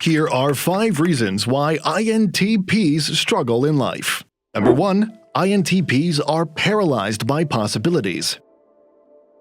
Here are 5 reasons why INTPs struggle in life. Number 1. INTPs are paralyzed by possibilities.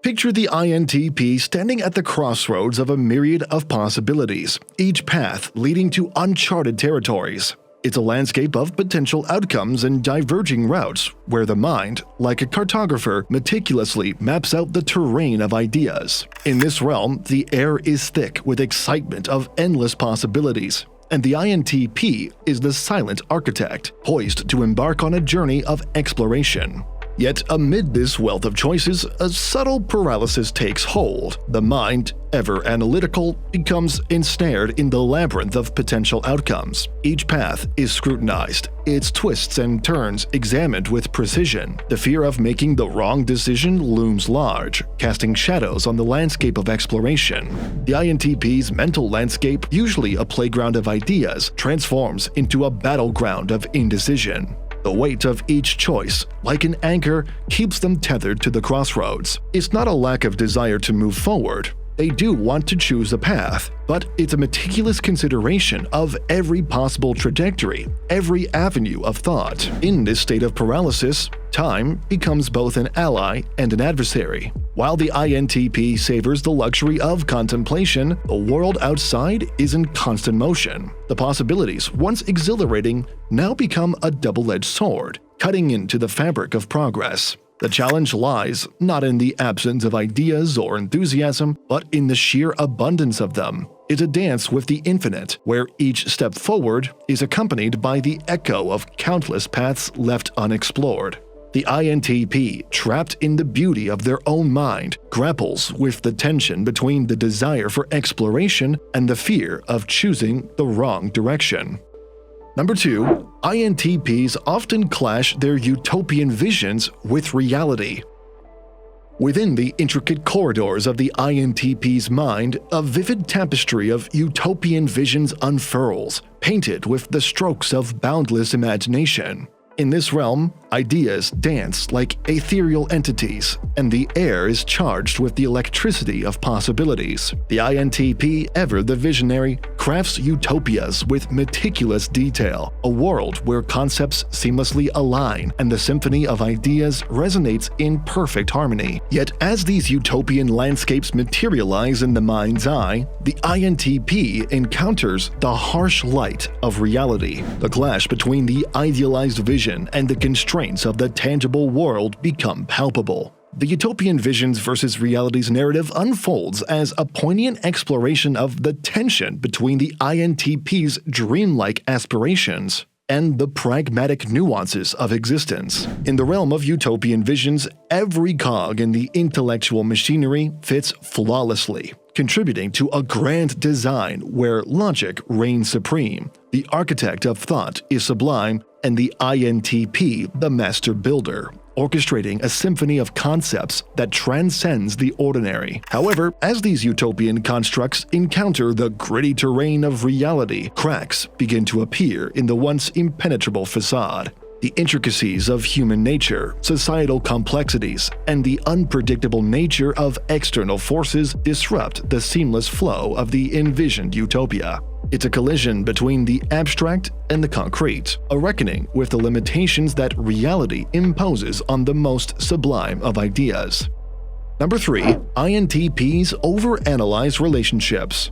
Picture the INTP standing at the crossroads of a myriad of possibilities, each path leading to uncharted territories. It's a landscape of potential outcomes and diverging routes, where the mind, like a cartographer, meticulously maps out the terrain of ideas. In this realm, the air is thick with excitement of endless possibilities, and the INTP is the silent architect, poised to embark on a journey of exploration. Yet amid this wealth of choices, a subtle paralysis takes hold. The mind, ever analytical, becomes ensnared in the labyrinth of potential outcomes. Each path is scrutinized, its twists and turns examined with precision. The fear of making the wrong decision looms large, casting shadows on the landscape of exploration. The INTP's mental landscape, usually a playground of ideas, transforms into a battleground of indecision. The weight of each choice, like an anchor, keeps them tethered to the crossroads. It's not a lack of desire to move forward. They do want to choose a path, but it's a meticulous consideration of every possible trajectory, every avenue of thought. In this state of paralysis, time becomes both an ally and an adversary. While the INTP savors the luxury of contemplation, the world outside is in constant motion. The possibilities, once exhilarating, now become a double-edged sword, cutting into the fabric of progress. The challenge lies not in the absence of ideas or enthusiasm, but in the sheer abundance of them. It's a dance with the infinite, where each step forward is accompanied by the echo of countless paths left unexplored. The INTP, trapped in the beauty of their own mind, grapples with the tension between the desire for exploration and the fear of choosing the wrong direction. Number 2. INTPs often clash their utopian visions with reality. Within the intricate corridors of the INTP's mind, a vivid tapestry of utopian visions unfurls, painted with the strokes of boundless imagination. In this realm, ideas dance like ethereal entities, and the air is charged with the electricity of possibilities. The INTP, ever the visionary, crafts utopias with meticulous detail, a world where concepts seamlessly align and the symphony of ideas resonates in perfect harmony. Yet as these utopian landscapes materialize in the mind's eye, the INTP encounters the harsh light of reality. The clash between the idealized vision and the constraints of the tangible world become palpable. The utopian visions versus reality's narrative unfolds as a poignant exploration of the tension between the INTP's dreamlike aspirations and the pragmatic nuances of existence. In the realm of utopian visions, every cog in the intellectual machinery fits flawlessly, contributing to a grand design where logic reigns supreme. The architect of thought is sublime, and the INTP the master builder, orchestrating a symphony of concepts that transcends the ordinary. However, as these utopian constructs encounter the gritty terrain of reality, cracks begin to appear in the once impenetrable facade. The intricacies of human nature, societal complexities, and the unpredictable nature of external forces disrupt the seamless flow of the envisioned utopia. It's a collision between the abstract and the concrete, a reckoning with the limitations that reality imposes on the most sublime of ideas. Number 3. INTPs overanalyze relationships.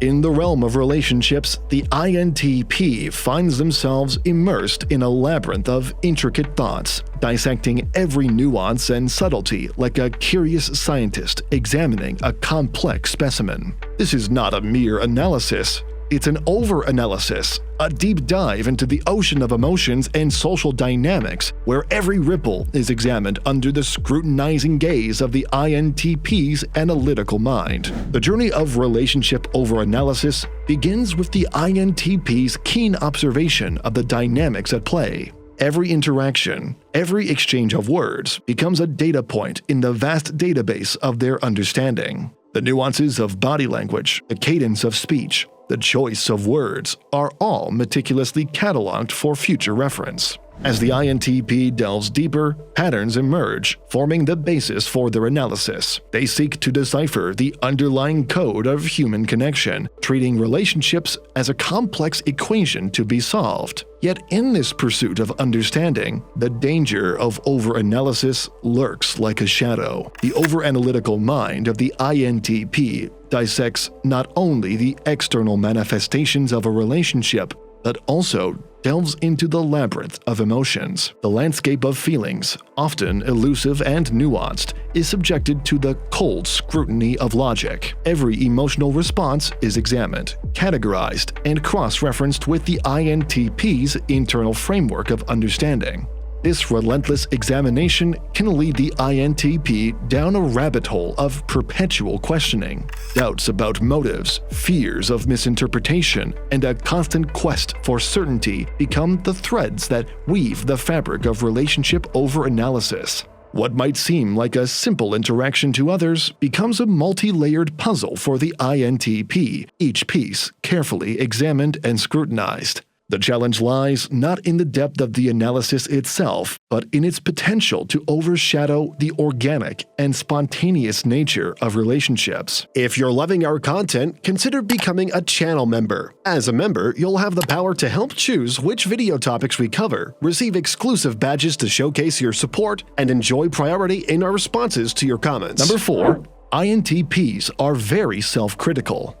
In the realm of relationships, the INTP finds themselves immersed in a labyrinth of intricate thoughts, dissecting every nuance and subtlety like a curious scientist examining a complex specimen. This is not a mere analysis. It's an over-analysis, a deep dive into the ocean of emotions and social dynamics where every ripple is examined under the scrutinizing gaze of the INTP's analytical mind. The journey of relationship over-analysis begins with the INTP's keen observation of the dynamics at play. Every interaction, every exchange of words becomes a data point in the vast database of their understanding. The nuances of body language, the cadence of speech, the choice of words are all meticulously cataloged for future reference. As the INTP delves deeper, patterns emerge, forming the basis for their analysis. They seek to decipher the underlying code of human connection, treating relationships as a complex equation to be solved. Yet in this pursuit of understanding, the danger of overanalysis lurks like a shadow. The overanalytical mind of the INTP dissects not only the external manifestations of a relationship, but also delves into the labyrinth of emotions. The landscape of feelings, often elusive and nuanced, is subjected to the cold scrutiny of logic. Every emotional response is examined, categorized, and cross-referenced with the INTP's internal framework of understanding. This relentless examination can lead the INTP down a rabbit hole of perpetual questioning. Doubts about motives, fears of misinterpretation, and a constant quest for certainty become the threads that weave the fabric of relationship over-analysis. What might seem like a simple interaction to others becomes a multi-layered puzzle for the INTP, each piece carefully examined and scrutinized. The challenge lies not in the depth of the analysis itself, but in its potential to overshadow the organic and spontaneous nature of relationships. If you're loving our content, consider becoming a channel member. As a member, you'll have the power to help choose which video topics we cover, receive exclusive badges to showcase your support, and enjoy priority in our responses to your comments. Number 4. INTPs are very self-critical.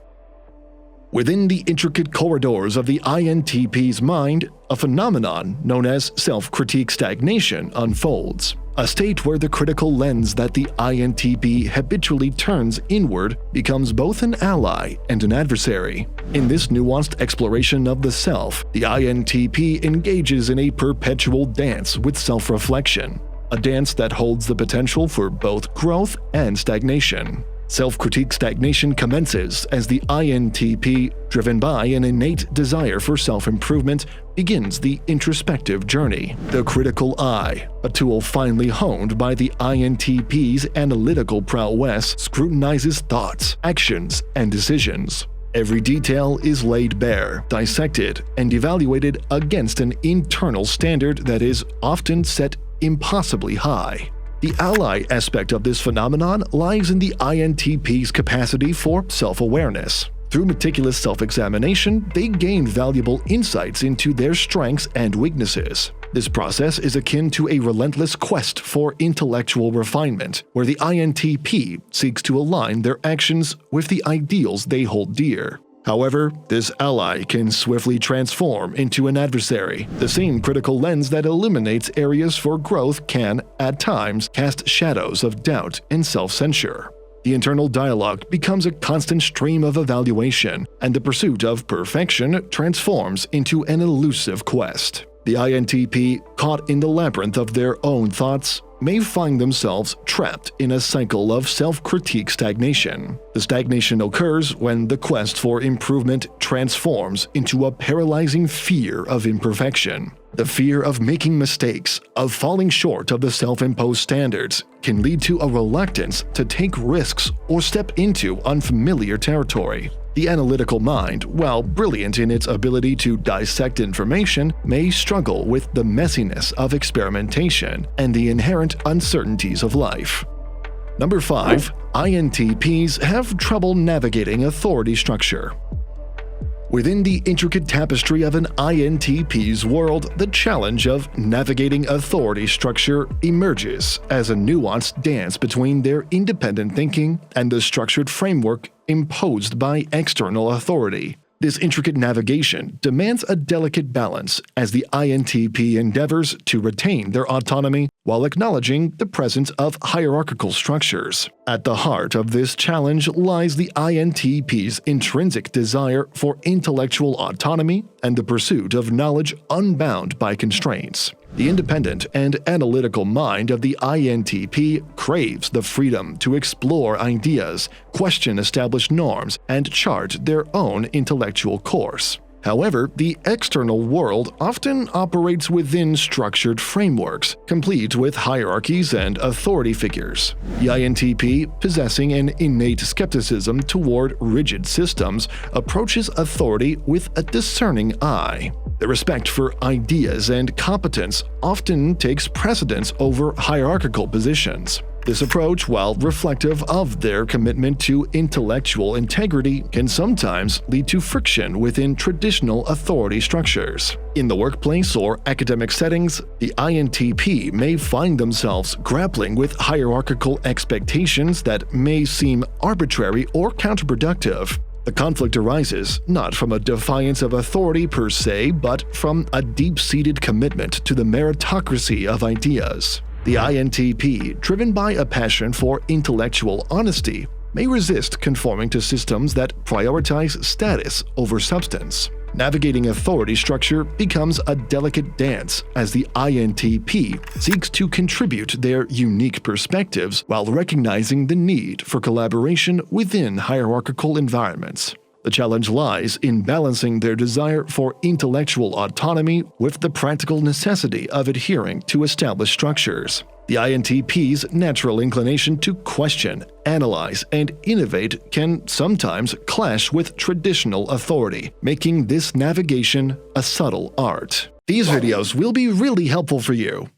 Within the intricate corridors of the INTP's mind, a phenomenon known as self-critique stagnation unfolds, a state where the critical lens that the INTP habitually turns inward becomes both an ally and an adversary. In this nuanced exploration of the self, the INTP engages in a perpetual dance with self-reflection, a dance that holds the potential for both growth and stagnation. Self-critique stagnation commences as the INTP, driven by an innate desire for self-improvement, begins the introspective journey. The critical eye, a tool finely honed by the INTP's analytical prowess, scrutinizes thoughts, actions, and decisions. Every detail is laid bare, dissected, and evaluated against an internal standard that is often set impossibly high. The ally aspect of this phenomenon lies in the INTP's capacity for self-awareness. Through meticulous self-examination, they gain valuable insights into their strengths and weaknesses. This process is akin to a relentless quest for intellectual refinement, where the INTP seeks to align their actions with the ideals they hold dear. However, this ally can swiftly transform into an adversary. The same critical lens that illuminates areas for growth can, at times, cast shadows of doubt and self-censure. The internal dialogue becomes a constant stream of evaluation, and the pursuit of perfection transforms into an elusive quest. The INTP, caught in the labyrinth of their own thoughts, may find themselves trapped in a cycle of self-critique stagnation. The stagnation occurs when the quest for improvement transforms into a paralyzing fear of imperfection. The fear of making mistakes, of falling short of the self-imposed standards, can lead to a reluctance to take risks or step into unfamiliar territory. The analytical mind, while brilliant in its ability to dissect information, may struggle with the messiness of experimentation and the inherent uncertainties of life. Number 5. INTPs have trouble navigating authority structure. Within the intricate tapestry of an INTP's world, the challenge of navigating authority structure emerges as a nuanced dance between their independent thinking and the structured framework imposed by external authority. This intricate navigation demands a delicate balance as the INTP endeavors to retain their autonomy while acknowledging the presence of hierarchical structures. At the heart of this challenge lies the INTP's intrinsic desire for intellectual autonomy and the pursuit of knowledge unbound by constraints. The independent and analytical mind of the INTP craves the freedom to explore ideas, question established norms, and chart their own intellectual course. However, the external world often operates within structured frameworks, complete with hierarchies and authority figures. The INTP, possessing an innate skepticism toward rigid systems, approaches authority with a discerning eye. The respect for ideas and competence often takes precedence over hierarchical positions. This approach, while reflective of their commitment to intellectual integrity, can sometimes lead to friction within traditional authority structures. In the workplace or academic settings, the INTP may find themselves grappling with hierarchical expectations that may seem arbitrary or counterproductive. The conflict arises not from a defiance of authority per se, but from a deep-seated commitment to the meritocracy of ideas. The INTP, driven by a passion for intellectual honesty, may resist conforming to systems that prioritize status over substance. Navigating authority structure becomes a delicate dance as the INTP seeks to contribute their unique perspectives while recognizing the need for collaboration within hierarchical environments. The challenge lies in balancing their desire for intellectual autonomy with the practical necessity of adhering to established structures. The INTP's natural inclination to question, analyze, and innovate can sometimes clash with traditional authority, making this navigation a subtle art. These videos will be really helpful for you.